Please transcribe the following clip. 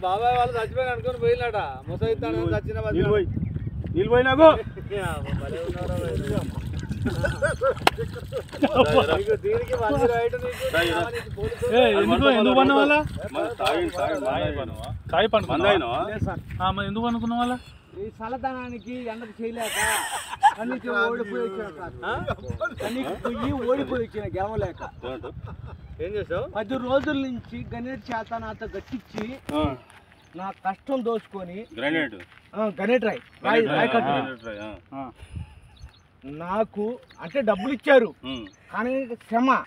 బాబాయ్ వాళ్ళు చచ్చిపోయి అనుకుని పోయినట ముసైతాను చచ్చిన నిలిపోయినాకు ఎందుకు పన్న వాళ్ళ కాయ పండుకున్నా ఎందుకు అనుకున్న వాళ్ళ ఈ చల్లదనానికి ఎండకు చేయలేక కన్నీకి ఓడిపోయి వచ్చిన గెలవలేక ఏం చేసావు 10 రోజుల నుంచి గణేట్ చేత నాతో గట్టించి నా కష్టం దోచుకొని గణేట్ రాయ్ నాకు అంటే డబ్బులు ఇచ్చారు కానీ క్షమ